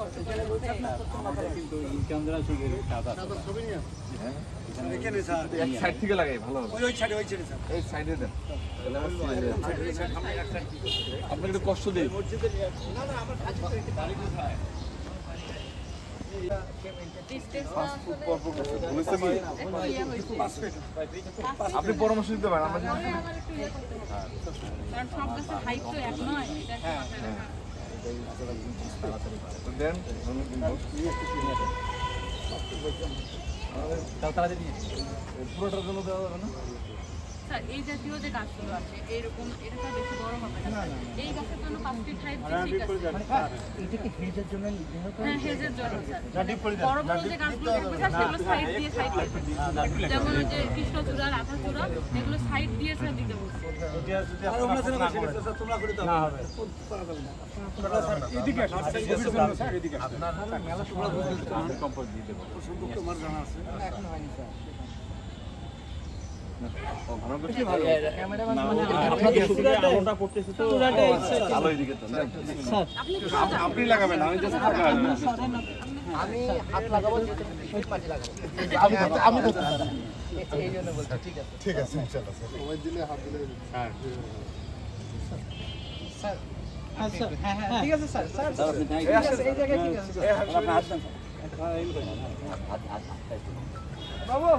কষ্ট করে কিন্তু ইনকাম দ্বারা শুধু সাদা ছবি নিয়ে হ্যাঁ এখানে স্যার এক সাইড থেকে লাগাই ভালো হবে ওই সাইডে স্যার এই সাইডে দেন আপনাকে একটু কষ্ট দেই মসজিদে না না আমার কাছে তো একটু বাড়ি কোথায় আপনি পরামর্শ দিতে পারেন পুরোটার জন্য দেওয়া যাবে না স্যার এই জাতীয় যে গাছগুলো আছে এরকম এটা বেশি বড় হবে না এই গাছের জন্য 5 ফিট হাইট ঠিক আছে এটা কি হেজের জন্য হ্যাঁ হেজের জন্য স্যার বড় বড় যে গাছগুলো থাকবে স্যার সেগুলো সাইড দিয়ে যেমন যে কৃষ্ণচূড়া রাধাচূড়া এগুলো সাইড দিয়ে স্যার দিতে বলছি এটা যদি আপনারা তোমরা করে দাও না হবে এদিকে স্যার এদিকে আপনারা মেলা সময় বলতে কম্পোজ দিয়ে দেব সম্পর্কে আমার জানা আছে এখন হয়নি স্যার আপনি লাগাবেন আমি হাত লাগাবো আমি এই জন্য বলছি ঠিক আছে সময় দিলে হাত দিলে স্যার ঠিক আছে স্যার এই জায়গায় ঠিক আছে আপনি আসেন বাবু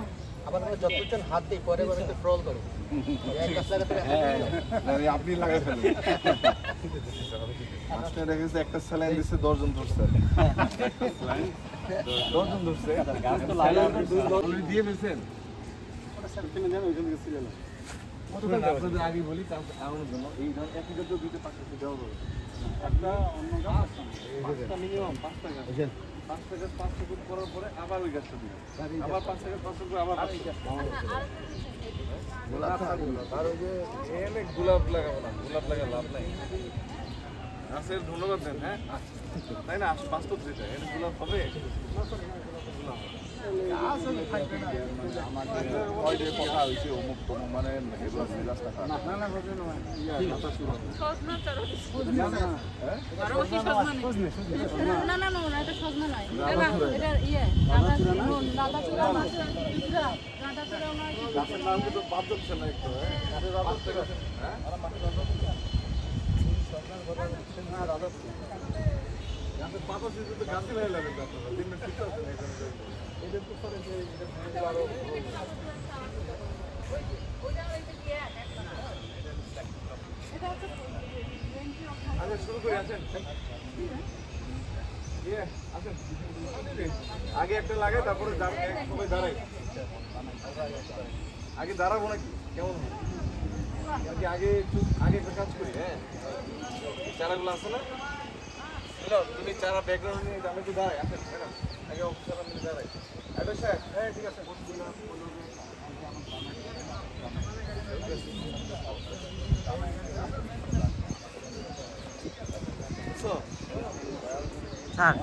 আবার যতজন হাত দিয়ে পরে পরে একটু ফ্রল করে আপনি লাগাই ফেলেন মাস্টার রেখেছে একটা স্যালাইন দিচ্ছে 10 জন ধরছে 10 জন ধরছে গাছ তো লাগাই দিয়ে ফেলছেন ওটা স্যার কিনে দেন ওইখানে গেছিল আপনাদের আগে বলি আমার জন্য এই ধর একই জাতীয় দুইটা পাঁচটা দেওয়া হবে একটা অন্য গাছ পাঁচটা মিনিমাম 5টা গাছ 5 থেকে 5 ফুট করার পরে আবার ওই গাছটা দিবেন আবার 5 থেকে 5 ফুট আবার গোলাপ আর ওই যে এনে গোলাপ লাগাবো না গোলাপ লাগা লাভ নাই গাছের ধন্যবাদ দেন হ্যাঁ তাই না বাস্তব যেটা এনে গোলাপ হবে আমাদের কথা হয়েছে অমুক তমুক মানে রাস্তা গাছের নাম কিন্তু বাদ যাচ্ছে না একটু গাছের পাতা শুধু তো গাছে লাগে লাগে ঠিক আছে এটা তো পরে যে আরো আচ্ছা শুরু করে আসেন আসেন আগে একটা লাগাই তারপরে সবাই দাঁড়াই আগে দাঁড়াবো নাকি কেমন আগে একটু আগে একটা কাজ করি হ্যাঁ চারাগুলো আছে না তুমি চারা ব্যাকগ্রাউন্ড নিয়ে আমি একটু দাঁড়াই আসেন আগে অফিসার আমি দাঁড়াই অ্যাড্রেস স্যার হ্যাঁ ঠিক আছে স্যার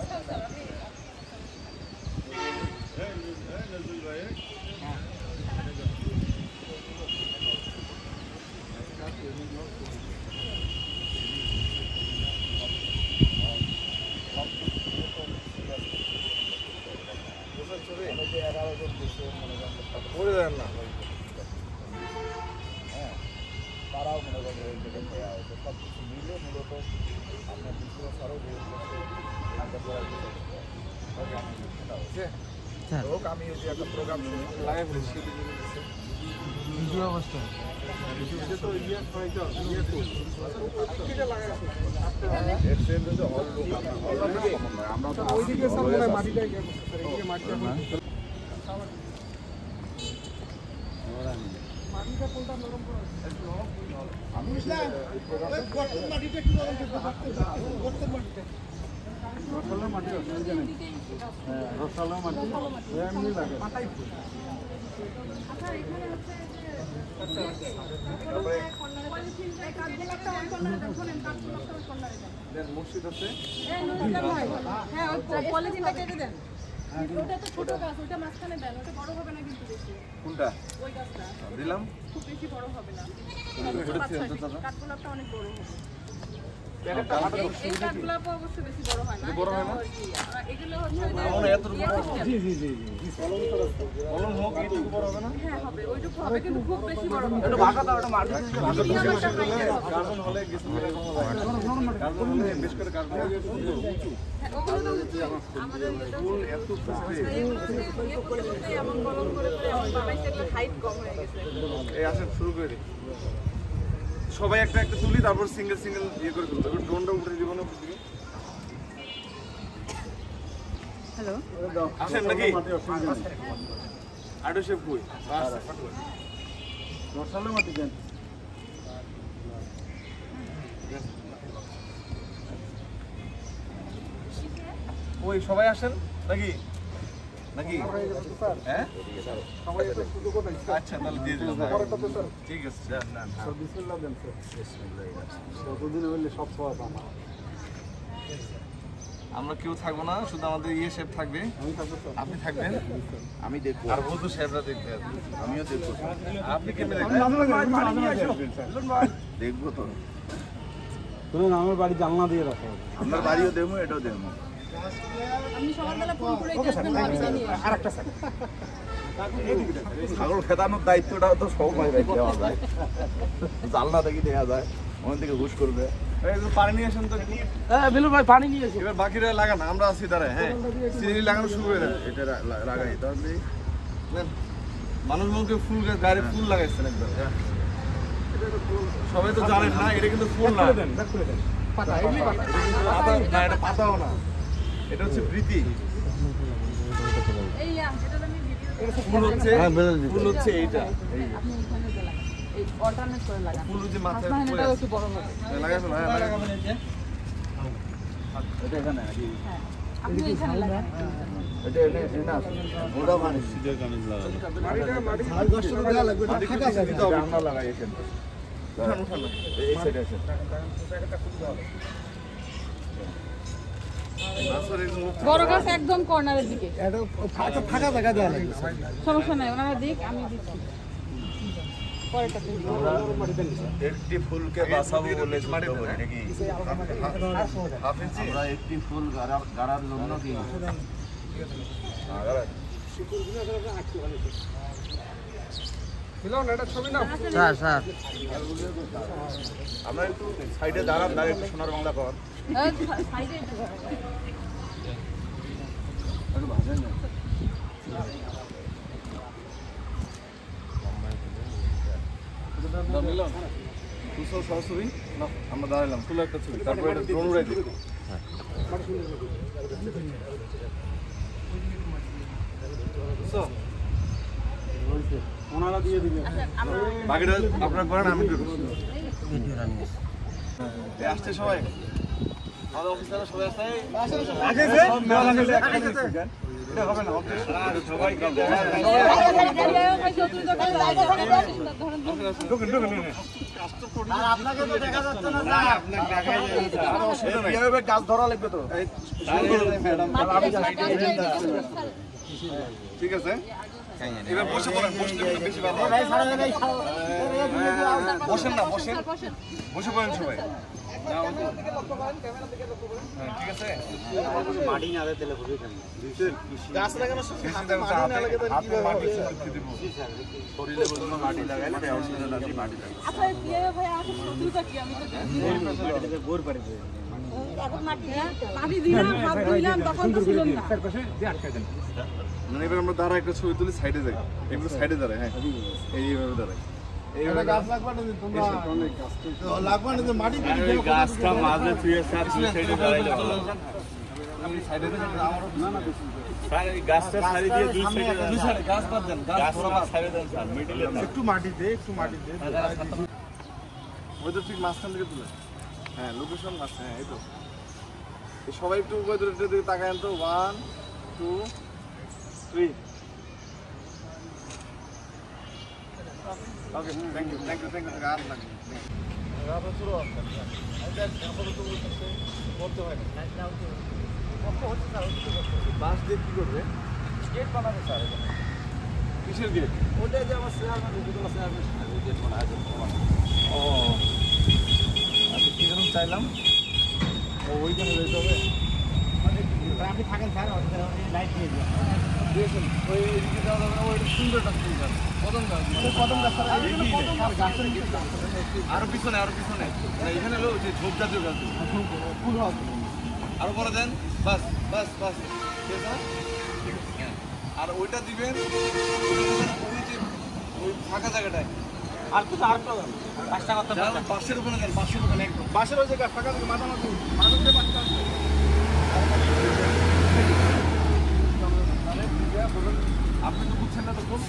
পড়ে দেন না হ্যাঁ তারাও মনে করেন সব কিছু মিলে মূলত আপনার বিশ্বনাথ আরও হোক আমি একটা প্রোগ্রাম লাগাই বলেছি ভিডিও অবস্থা আমরা মাটিটা মাটিটা কোনটা নরম করা আমি মাটিটা একটু নরম করতে মাটিটা রসালো মাটি আছে জানেন হ্যাঁ রসালো মাটি এমনি লাগে মাথায় আচ্ছা এখানে হচ্ছে মসজিদ আছে হ্যাঁ পলিথিনটা কেটে দেন ওটা তো ছোট গাছ ওটা মাঝখানে দেন ওটা বড় হবে না কিন্তু বেশি কোনটা ওই গাছটা দিলাম খুব বেশি বড় হবে না কাঠগোলাপটা অনেক বড় হবে এই কাঠগুলো অবশ্য বেশি বড় হয় না। বড় হয় না? এগুলো হচ্ছে আমরা এতটুকু জি কলম হোক এইটুকু বড় হবে না? হ্যাঁ হবে, ওইটুকু হবে কিন্তু খুব বেশি বড় হবে না। একটু ভাগা দাও, এটা মাটি থেকে কার্বন হলে গেছে কার্বন হলে বেশ করে কার্বন হলে উঁচু হ্যাঁ, ওগুলো তো উঁচু। আমাদের ফুল এত এমন কলম করে এমন বানাইছে, এগুলো হাইট কম হয়ে গেছে। এই আসেন শুরু করে দিই। সবাই একটা একটা তুলি, তারপর সিঙ্গেল সিঙ্গেল ইয়ে করে তুলবো। এবার ড্রোনটা উপরে দিব না উপর দিকে। হ্যালো, আসেন নাকি আটো শেপ কই রসালো মাটি দেন। ওই সবাই আসেন নাকি নাকি হ্যাঁ আচ্ছা তাহলে দিয়ে দিলাম। ঠিক আছে বিসমিল্লাহ দেন স্যার। কতদিন হইলে সব পাওয়া যায় না। আমরা কেউ থাকবো না, শুধু আমাদের ইয়ে শেফ থাকবে। আপনি থাকবেন, আমি দেখবো, আর বন্ধু শেফরা দেখবে। আমিও দেখবো, আপনি কেমনে দেখবেন? দেখবো তো। শুনুন, আমার বাড়ি জানলা দিয়ে রাখা হবে। আপনার বাড়িও দেখবো, এটাও দেখবো। আপনি সকালবেলা ফোন করে আসবেন, বাড়িতে নিয়ে আসবেন। ছাগল খেতানোর দায়িত্বটাও তো সবাই দেওয়া যায়, জানলা থেকে দেওয়া যায়, ওখান থেকে হুশ করবে। এই যে পানি নিয়ে আসেন তো। হ্যাঁ বিলু ভাই, পানি নিয়ে এসো। এবার বাকিরা লাগান, আমরা আছি দাঁড়ায়। হ্যাঁ সিঁড়ি লাগানো শুরু করে দেন। এটা লাগাই তাহলে নেন। মানুষ মুখে ফুল গাছ গায়ে ফুল লাগাইছেন একদম। সবাই তো জানেন না, এটা কিন্তু ফুল না। পাতা, এমনি পাতা। পাতা না, এটা পাতাও না, এটা হচ্ছে বৃতি। এই যেটা আমি ভিডিও ফুল হচ্ছে এইটা। আপনি এখানে লাগান, এই অল্টারনেট করে লাগান। ফুল যে মাথায় আপনার এটা একটু বড় হবে। লাগাই ফেলো। হ্যাঁ লাগাই ফেলো। এটা এখানে হ্যাঁ, আপনি এখানে লাগান। এটা এনে না ওটা মানে আমরা লাগাই এখানে। উঠান উঠান না। এই সাইডে আছে। বড় গাছ একদম কর্নারের দিকে। এটা ফাঁকা জায়গা দেওয়া লাগবে। সমস্যা নাই, ওনারা দিক, আমি দিচ্ছি। পরেরটাতে দিই। একটি ফুলকে বাঁচাবো বলে যুদ্ধ করি নাকি? Half inch. আমরা একটি ফুল গাড়ার জন্য কি স্যার স্যার আমরা একটু সাইডে দাঁড়ান, দাঁড়িয়ে একটু সোনার বাংলা কর। সাইডে একটু বড়। দুশো সরাসরি আমরা দাঁড়ালাম, তুলো একটা ছবি, তারপরে এটা ড্রোন উড়াই দিই। ওনারা দিয়ে দিবে। আচ্ছা, আমরা বাকিটা আপনারা করেন, আমি করবো। আসছে সবাই, আমাদের অফিসাররা সবাই আসছে। এটা হবে না, সবাই গাছ ধরা লাগবে তো। ঠিক আছে, এবার বসে পড়েন, বসলে বেশি ভালো হবে। বসেন না, বসেন, বসে পড়েন সবাই। ঠিক আছে, মাটি না দিলে হবে কেন? গাছ লাগানোর সময় হাতে মাটি না লাগে তো হাতে মাটি দিব। শরীরে কোনো মাটি লাগাইলে অসুবিধা নেই, মাটি লাগাই। আচ্ছা, প্রিয় ভাই, আসলে শুরুটা কি? আমি তো বোর পারি দেবে। এখন মাটি দিলাম, হাত দিলাম, তখন তো ছিল না। মানে এবার আমরা দাঁড়া একটা ছবি তুলি, সাইডে যাই, একটু সাইডে দাঁড়াই। হ্যাঁ এইভাবে দাঁড়াই। এইভাবে গাছ লাগবে না, তোমরা অনেক গাছ লাগবে না তো মাটি গাছটা মাঝে থুয়ে স্যার দুই সাইডে দাঁড়াইলে ভালো। আমি সাইডে আমারও না না বেশি স্যার এই গাছটা ছাড়ি দিয়ে দুই সাইডে দুই সাইডে গাছ বাদ দেন, গাছ গাছটা ছাড়ি দেন স্যার, মিডলে না। একটু মাটি দে, একটু মাটি দে। ওই তো ঠিক মাঝখান থেকে তুলে। হ্যাঁ লোকেশন আছে। হ্যাঁ এই তো, এই সবাই একটু উপরে দিকে তাকায়েন তো। 1 2 3। Okay, thank you thank you thank you. আর লাগে বাস দিয়ে কি করবে? গেট বানাবে স্যার। কিসের গেট? ওটা যে আমার চেয়ারম্যান, দুটো চেয়ারম্যান গেট বানায়। ও আচ্ছা, কি যেন চাইলাম? ওইখানে যেতে হবে। আপনি থাকেন স্যার, লাইট দিয়ে দিন। দিয়েছেন ওই এদিকে যাওয়া যাবে না, ওই সুন্দর একটা ফুল গাছ, কদম গাছ। কদম গাছ স্যার, আরো পিছনে না, এখানে হলো যে ঝোপ জাতীয় গাছ। ফুল হওয়া আরো পরে দেন, বাস বাস বাস, ঠিক আছে না? হ্যাঁ। আর ওইটা দিবেন ওই যে ওই ফাঁকা জায়গাটায়, আর কিছু আর তো কাজটা করতে যারা বাসের ওখানে দেন, বাসের ওখানে একদম বাসের ওই জায়গা ফাঁকা থেকে মাঝামাঝি আপনি তো বুঝছেন না তখন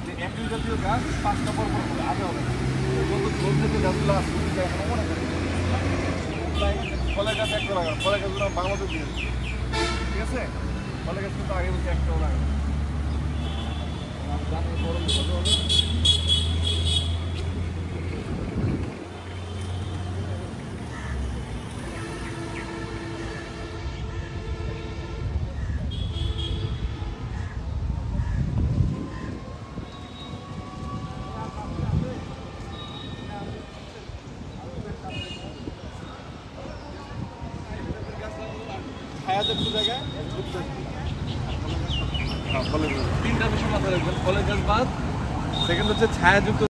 যে একই জাতীয় গাছ 5টা পর পর হবে, আগে হবে না। যত ঝোপ জাতীয় গাছগুলো আছে এখনো মনে করেন ফলের গাছ একটা লাগানো, ফলের গাছগুলো বাংলাদেশ দিয়ে দিচ্ছে, ঠিক আছে? ফলের গাছ কিন্তু আগে বলছে একটাও লাগানো। ছায়াযুক্ত জায়গায় ফলের গাছ 3টা বিষয় মাথায় রাখবেন, ফলের গাছ বাদ। সেকেন্ড হচ্ছে ছায়াযুক্ত